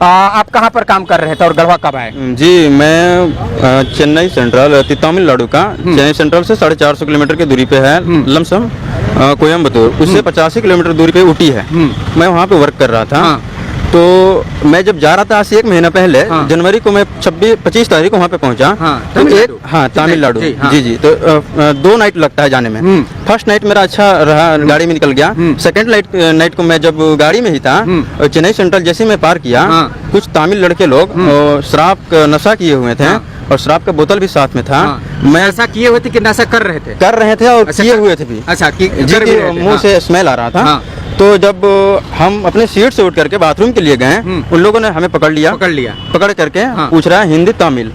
आप कहाँ पर काम कर रहे थे और गढ़वा कब आए? जी, मैं चेन्नई सेंट्रल तमिलनाडु का चेन्नई सेंट्रल से 450 किलोमीटर की दूरी पे है लमसम कोयम्बतूर, उससे 85 किलोमीटर दूरी पे ऊटी है। मैं वहाँ पे वर्क कर रहा था। तो मैं जब जा रहा था आज से 1 महीना पहले जनवरी को मैं 25 तारीख को वहाँ पे पहुँचा। तो तमिलनाडु जी तो 2 नाइट लगता है जाने में। फर्स्ट नाइट मेरा अच्छा रहा, गाड़ी में निकल गया। सेकंड नाइट को मैं जब गाड़ी में ही था, चेन्नई सेंट्रल जैसे मैं पार किया, कुछ तमिल लड़के लोग शराब का नशा किए हुए थे और शराब का बोतल भी साथ में था। मैं ऐसा किए हुए थे कि नशा कर रहे थे और किए हुए थे भी। अच्छा, मुंह से स्मेल आ रहा था। तो जब हम अपने सीट से उठ करके बाथरूम के लिए गए, उन लोगों ने हमें पकड़ लिया। पकड़ करके पूछ रहा है हिंदी तमिल।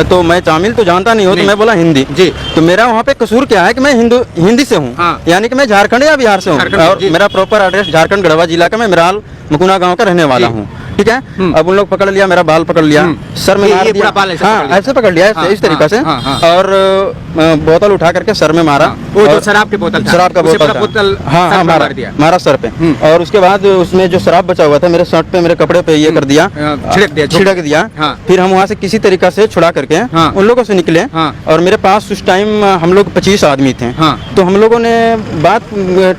तो मैं तमिल तो जानता नहीं हूँ, तो मैं बोला हिंदी जी। तो मेरा वहाँ पे कसूर क्या है कि मैं हिंदी से हूँ, यानी कि मैं झारखंड या बिहार से हूँ और मेरा प्रॉपर एड्रेस झारखंड गढ़वा जिला का, मैं मिराल मकुना गाँव का रहने वाला हूँ। ठीक है। अब उन लोग पकड़ लिया, मेरा बाल पकड़ लिया, सर में मार दिया। ऐसे पकड़ लिया इस तरीके से, और बोतल उठा करके सर में मारा। वो जो शराब की बोतल था, शराब का बोतल मारा सर पे। और उसके बाद उसमें जो शराब बचा हुआ था मेरे शर्ट पे, मेरे कपड़े पे ये कर दिया, छिड़क दिया। फिर हम वहाँ से किसी तरीका से छुड़ा करके उन लोगों से निकले। और मेरे पास उस टाइम हम लोग 25 आदमी थे। तो हम लोगों ने बात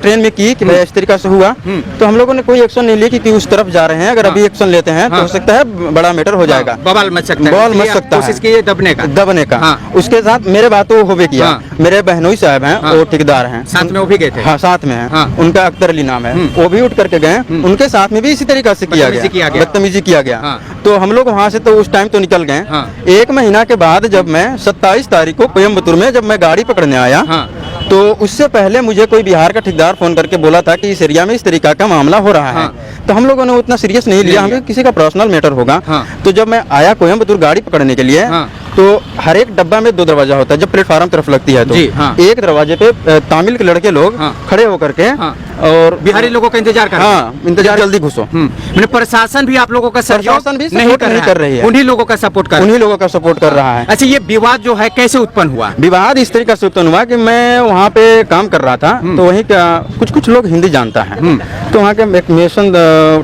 ट्रेन में की कि भाई इस तरीका से हुआ। तो हम लोगों ने कोई एक्शन नहीं लिया कि उस तरफ जा रहे हैं, अगर अभी एक्शन लेते हैं तो हो सकता है बड़ा मैटर हो जाएगा, बवाल मच सकता है। कोशिश की दबने का। उसके साथ मेरे बातों हो भी किया। मेरे बहनोई साहब हैं, वो ठेकेदार हैं, साथ में वो भी गए थे। साथ में है, उनका अख्तर अली नाम है, वो भी उठ करके गए। उनके साथ में भी इसी तरीका से बदतमीजी किया गया। तो हम लोग वहाँ से तो उस टाइम तो निकल गए। 1 महीना के बाद जब मैं 27 तारीख को कोयम्बतूर में जब मैं गाड़ी पकड़ने आया, तो उससे पहले मुझे कोई बिहार का ठेकेदार फोन करके बोला था कि इस एरिया में इस तरीका का मामला हो रहा है। तो हम लोगों ने उतना सीरियस नहीं लिया, हमें किसी का पर्सनल मैटर होगा। तो जब मैं आया कोयम्बतूर गाड़ी पकड़ने के लिए, तो हर एक डब्बा में 2 दरवाजा होता है जब प्लेटफार्म तरफ लगती है। तो एक दरवाजे पे तमिल के लड़के लोग खड़े होकर के और बिहारी लोगों का इंतजार कर रहे हैं। इंतजार, जल्दी घुसो। मैंने प्रशासन भी आप लोगों का सहयोग नहीं कर रही है, उन्हीं लोगों का सपोर्ट कर रहा है। अच्छा, ये विवाद जो है कैसे उत्पन्न हुआ? विवाद इस तरीके से उत्पन्न हुआ कि मैं वहाँ पे काम कर रहा था, तो वहीं का कुछ लोग हिंदी जानता है। तो वहाँ के एक मेसन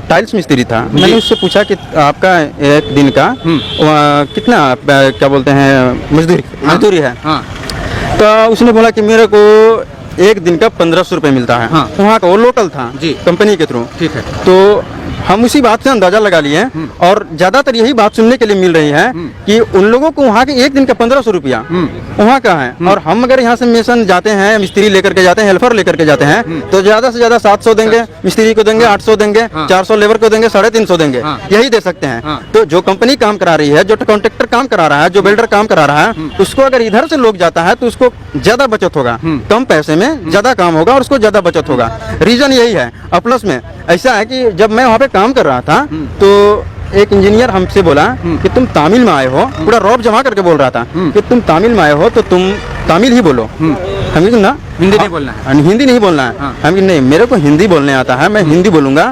टाइल्स मिस्त्री था। मैंने उससे पूछा कि आपका एक दिन का कितना क्या बोलते हैं मजदूरी है। तो उसने बोला कि मेरे को एक दिन का 1500 रुपये मिलता है। वहाँ का वो लोकल था कंपनी के थ्रू। ठीक है। तो हम उसी बात से अंदाजा लगा लिए, और ज्यादातर यही बात सुनने के लिए मिल रही है कि उन लोगों को वहाँ के एक दिन का 1500 रुपया वहाँ का है। और हम अगर यहाँ से मेसन जाते हैं, मिस्त्री लेकर के जाते हैं, हेल्पर लेकर के जाते हैं, तो ज्यादा से ज्यादा 700 देंगे, मिस्त्री को देंगे 800 देंगे, 400 लेबर को देंगे, 350 देंगे, यही दे सकते हैं। तो जो कंपनी काम करा रही है, जो कॉन्ट्रैक्टर काम करा रहा है, जो बिल्डर काम करा रहा है, उसको अगर इधर से लोग जाता है तो उसको ज्यादा बचत होगा, कम पैसे में ज्यादा काम होगा और उसको ज्यादा बचत होगा। रीजन यही है। और प्लस में ऐसा है कि जब मैं वहाँ पे काम कर रहा था, तो एक इंजीनियर हमसे बोला कि तुम तमिल में आए हो, पूरा रौब जमा करके बोल रहा था कि तुम तमिल में आए हो तो तुम तमिल ही बोलो। हम ना हिंदी नहीं बोलना है, हिंदी नहीं बोलना है। हम नहीं, मेरे को हिंदी बोलने आता है, मैं हिंदी बोलूंगा।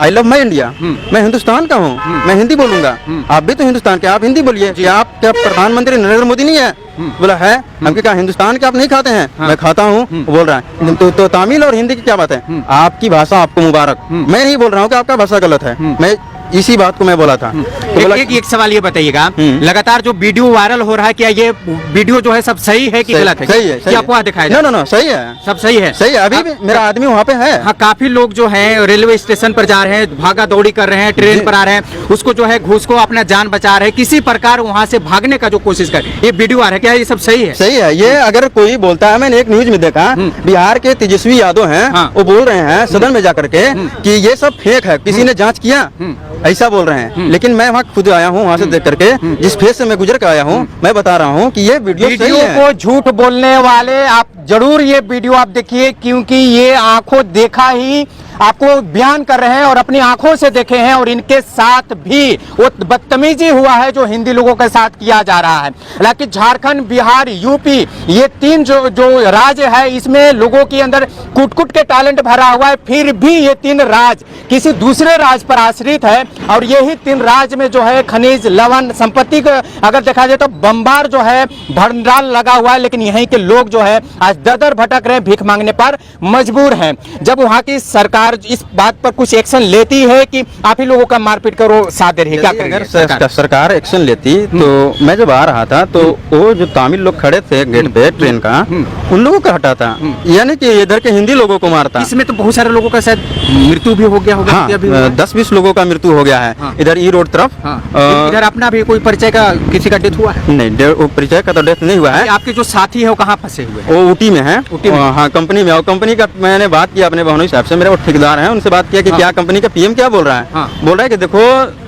आई लव माई इंडिया, मैं हिंदुस्तान का हूँ, मैं हिंदी बोलूंगा। आप भी तो हिंदुस्तान के, आप हिंदी बोलिए। क्या आप क्या प्रधानमंत्री नरेंद्र मोदी नहीं है? बोला है। हमके कहा हिंदुस्तान के आप नहीं खाते हैं? मैं खाता हूँ। बोल रहा है तो तमिल और हिंदी की क्या बात है? आपकी भाषा आपको मुबारक। मैं नहीं बोल रहा हूँ कि आपका भाषा गलत है, मैं इसी बात को मैं बोला था। तो एक सवाल ये बताइएगा, लगातार जो वीडियो वायरल हो रहा है, क्या ये वीडियो जो है सब सही है कि गलत है? सही है। क्या अफवाह दिखाई? ना, सही है, सब सही है। सही है। अभी भी मेरा आदमी वहाँ पे है। हाँ, काफी लोग जो हैं रेलवे स्टेशन पर जा रहे हैं, भागा दौड़ी कर रहे हैं, ट्रेन पर आ रहे हैं, उसको जो है घूस को अपना जान बचा रहे हैं, किसी प्रकार वहाँ से भागने का जो कोशिश कर, ये वीडियो आ रहा है, क्या ये सब सही है? सही है। ये अगर कोई बोलता है, मैंने एक न्यूज में देखा, बिहार के तेजस्वी यादव हैं, वो बोल रहे हैं सदन में जाकर के कि ये सब फेक है, किसी ने जांच किया, ऐसा बोल रहे हैं। लेकिन मैं वहाँ खुद आया हूँ, वहाँ से देख करके जिस फेस से मैं गुजर कर आया हूँ, मैं बता रहा हूँ कि ये वीडियो सही है। को झूठ बोलने वाले आप जरूर ये वीडियो आप देखिए, क्योंकि ये आंखों देखा ही आपको बयान कर रहे हैं और अपनी आंखों से देखे हैं, और इनके साथ भी वो बदतमीजी हुआ है जो हिंदी लोगों के साथ किया जा रहा है। हालांकि झारखंड, बिहार, यूपी, ये 3 जो राज्य है, इसमें लोगों के अंदर कुट के टैलेंट भरा हुआ है, फिर भी ये 3 राज्य किसी दूसरे राज्य पर आश्रित है। और यही 3 राज्य में जो है खनिज, लवण, संपत्ति को अगर देखा जाए तो बम्बार जो है भंडार लगा हुआ है, लेकिन यहीं के लोग जो है आज आज दर भटक रहे, भीख मांगने पर मजबूर हैं। जब वहाँ की सरकार इस बात पर कुछ एक्शन लेती है कि आप ही लोगों का मारपीट करो साथ दे रही है, क्या करेंगे? अगर सरकार एक्शन लेती तो मैं जब आ रहा था तो वो जो तमिल लोग खड़े थे गेट पे ट्रेन का, उन लोगों का हटाता, यानी कि इधर के हिंदी लोगों को मारता। इसमें तो बहुत सारे लोगों का शायद मृत्यु भी हो गया होगा। हाँ, 10-20 लोगों का मृत्यु हो गया है। हाँ। इधर ई रोड तरफ। हाँ। इधर अपना भी कोई परिचय का किसी का डेथ हुआ है? नहीं, वो परिचय का तो डेथ नहीं हुआ है। आपके जो साथी है वो कहाँ फंसे हुए हैं? वो ऊटी में है। ऊटी में? हाँ, कंपनी में। और कंपनी का मैंने बात किया अपने बहनोई साहब से, मेरे वो ठेकेदार हैं, उनसे बात किया कि क्या कंपनी का पीएम क्या बोल रहा है। हाँ। बोल रहा है कि देखो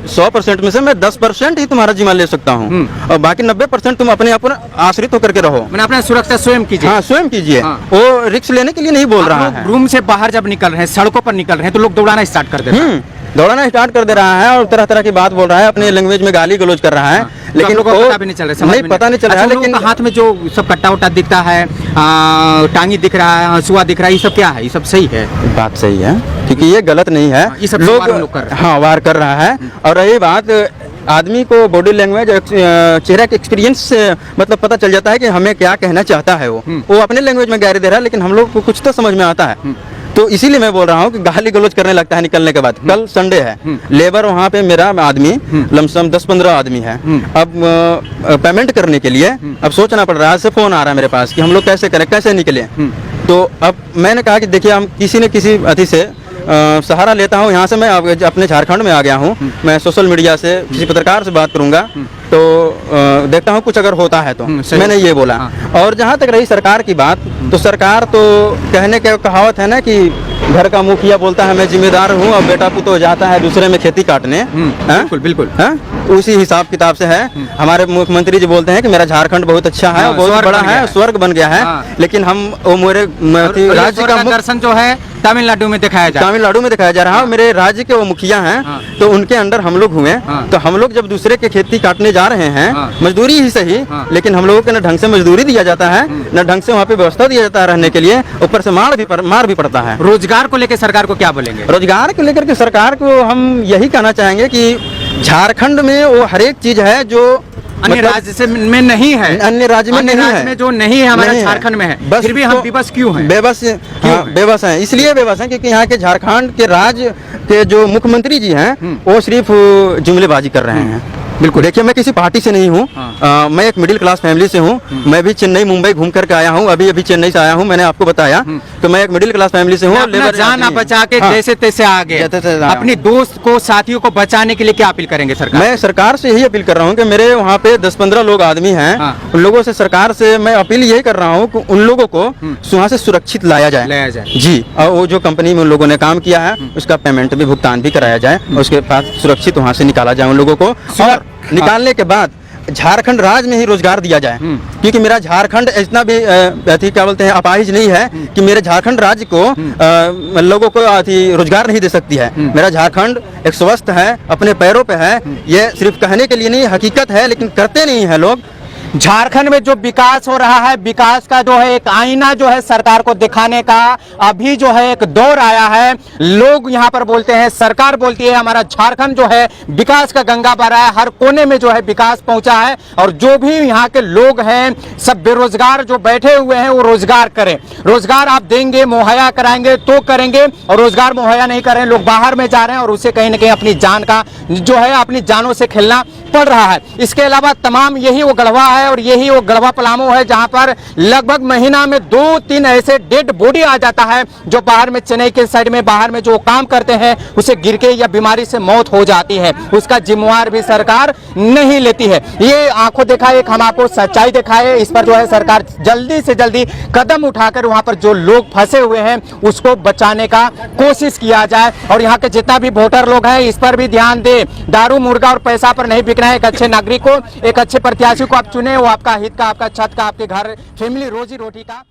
100% में से मैं 10% ही तुम्हारा जिम्मा ले सकता हूँ और बाकी 90% तुम अपने आप पर आश्रित होकर के रहो। मैंने अपना सुरक्षा स्वयं कीजिए। हाँ, स्वयं कीजिए। हाँ। वो रिस्क लेने के लिए नहीं बोल रहा है। रूम से बाहर जब निकल रहे हैं, सड़कों पर निकल रहे हैं, तो लोग दौड़ाना स्टार्ट कर देते हैं। दौड़ाना स्टार्ट कर दे रहा है और तरह तरह की बात बोल रहा है, अपने लैंग्वेज में गाली गलौज कर रहा है। लेकिन लोगों को पता भी नहीं चल रहा है, नहीं पता नहीं चल रहा है। लेकिन हाथ में जो सब कट्टा उट्टा दिखता है, टांगी दिख रहा है, हंसुआ दिख रहा है, ये सब क्या है? ये सब सही है? बात सही है, क्योंकि ये गलत नहीं है। ये सब लोग वार कर रहे हैं। हाँ, वार कर रहा है। और रही बात, आदमी को बॉडी लैंग्वेज, चेहरे के एक्सपीरियंस से मतलब पता चल जाता है कि हमें क्या कहना चाहता है। वो अपने लैंग्वेज में गाली दे रहा है, लेकिन हम लोग को कुछ तो समझ में आता है। तो इसीलिए मैं बोल रहा हूँ कि गाली गलौज करने लगता है निकलने के बाद। कल संडे है, लेबर वहाँ पे मेरा आदमी लमसम 10-15 आदमी है। अब पेमेंट करने के लिए अब सोचना पड़ रहा है। से फोन आ रहा है मेरे पास कि हम लोग कैसे करें, कैसे निकले। तो अब मैंने कहा कि देखिए, हम किसी न किसी अति से सहारा लेता हूँ। यहाँ से मैं अपने झारखंड में आ गया हूँ। मैं सोशल मीडिया से किसी पत्रकार से बात करूंगा तो देखता हूँ कुछ अगर होता है तो। मैंने ये बोला। और जहाँ तक रही सरकार की बात, तो सरकार तो कहने के कहावत है ना कि घर का मुखिया बोलता है मैं जिम्मेदार हूँ, और बेटा पुतो तो जाता है दूसरे में खेती काटने। बिल्कुल बिल्कुल। उसी हिसाब किताब से है। हमारे मुख्यमंत्री जी बोलते हैं कि मेरा झारखंड बहुत अच्छा है, बहुत बड़ा है, स्वर्ग बन गया है। लेकिन हम वो मेरे राज्य का दर्शन जो है तमिलनाडु में दिखाया जा रहा है। मेरे राज्य के वो मुखिया हैं, तो उनके अंडर हम लोग हुए। तो हम लोग जब दूसरे के खेती काटने जा रहे हैं, मजदूरी ही सही, लेकिन हम लोगों को न ढंग से मजदूरी दिया जाता है, न ढंग से वहाँ पे व्यवस्था दिया जाता है रहने के लिए, ऊपर से मार भी पड़ता है। रोजगार को लेकर सरकार को क्या बोलेंगे? रोजगार को लेकर के सरकार को हम यही कहना चाहेंगे कि झारखंड में वो हर एक चीज है जो अन्य राज्य से में नहीं है, अन्य राज्य में नहीं है, में जो नहीं है हमारा झारखंड में है। फिर भी हम बेबस क्यों हैं? बेबस हैं। इसलिए बेबस हैं क्योंकि यहाँ के झारखंड के राज्य के जो मुख्यमंत्री जी हैं वो सिर्फ जुमलेबाजी कर रहे हैं। बिल्कुल। देखिए, मैं किसी पार्टी से नहीं हूँ। मैं एक मिडिल क्लास फैमिली से हूँ। मैं भी चेन्नई मुंबई घूम करके आया हूँ। अभी चेन्नई से आया हूँ, मैंने आपको बताया। तो मैं एक मिडिल क्लास फैमिली से हूँ। जान बचा के जैसे तैसे आ गए। अपने दोस्त को, साथियों को बचाने के लिए क्या अपील करेंगे सरकार? मैं सरकार से यही अपील कर रहा हूँ कि मेरे वहाँ पे 10-15 लोग आदमी हैं। उन लोगों से, सरकार से मैं अपील यही कर रहा हूँ कि उन लोगों को वहाँ से सुरक्षित लाया जाए जी। और वो जो कंपनी में उन लोगों ने काम किया है उसका पेमेंट भी, भुगतान भी कराया जाए, और उसके बाद सुरक्षित वहाँ से निकाला जाए उन लोगों को। और निकालने के बाद झारखंड राज्य में ही रोजगार दिया जाए, क्योंकि मेरा झारखंड इतना भी क्या बोलते हैं, अपाहिज नहीं है कि मेरे झारखंड राज्य को लोगों को रोजगार नहीं दे सकती है। मेरा झारखंड एक स्वस्थ है, अपने पैरों पे है। ये सिर्फ कहने के लिए नहीं, हकीकत है, लेकिन करते नहीं है लोग। झारखंड में जो विकास हो रहा है, विकास का जो है एक आईना जो है सरकार को दिखाने का अभी जो है एक दौर आया है। लोग यहाँ पर बोलते हैं, सरकार बोलती है हमारा झारखंड जो है विकास का गंगा बह रहा है, हर कोने में जो है विकास पहुंचा है। और जो भी यहाँ के लोग हैं, सब बेरोजगार जो बैठे हुए हैं, वो रोजगार करें। रोजगार आप देंगे, मुहैया कराएंगे तो करेंगे, और रोजगार मुहैया नहीं कर रहे हैं, लोग बाहर में जा रहे हैं, और उससे कहीं ना कहीं अपनी जान का जो है, अपनी जानों से खेलना पड़ रहा है। इसके अलावा तमाम यही वो गढ़वा है, और यही वो गढ़वा पलामू है, जहां पर लगभग महीना में 2-3 ऐसे डेड बॉडी आ जाता है, जो बाहर में, चेन्नई के साइड में बाहर में जो काम करते हैं, उसे गिर के या बीमारी से मौत हो जाती है। उसका जिम्मेवार भी सरकार नहीं लेती है। ये आंखों देखा एक हम आपको सच्चाई दिखाए, इस पर जो है सरकार जल्दी से जल्दी कदम उठाकर वहां पर जो लोग फंसे हुए हैं उसको बचाने का कोशिश किया जाए। और यहाँ के जितना भी वोटर लोग हैं, इस पर भी ध्यान दे। दारू, मुर्गा और पैसा पर नहीं बिकना है। एक अच्छे नागरिक को, एक अच्छे प्रत्याशी को आप चुने, वो आपका हित का, आपका छत का, आपके घर, फैमिली, रोजी रोटी का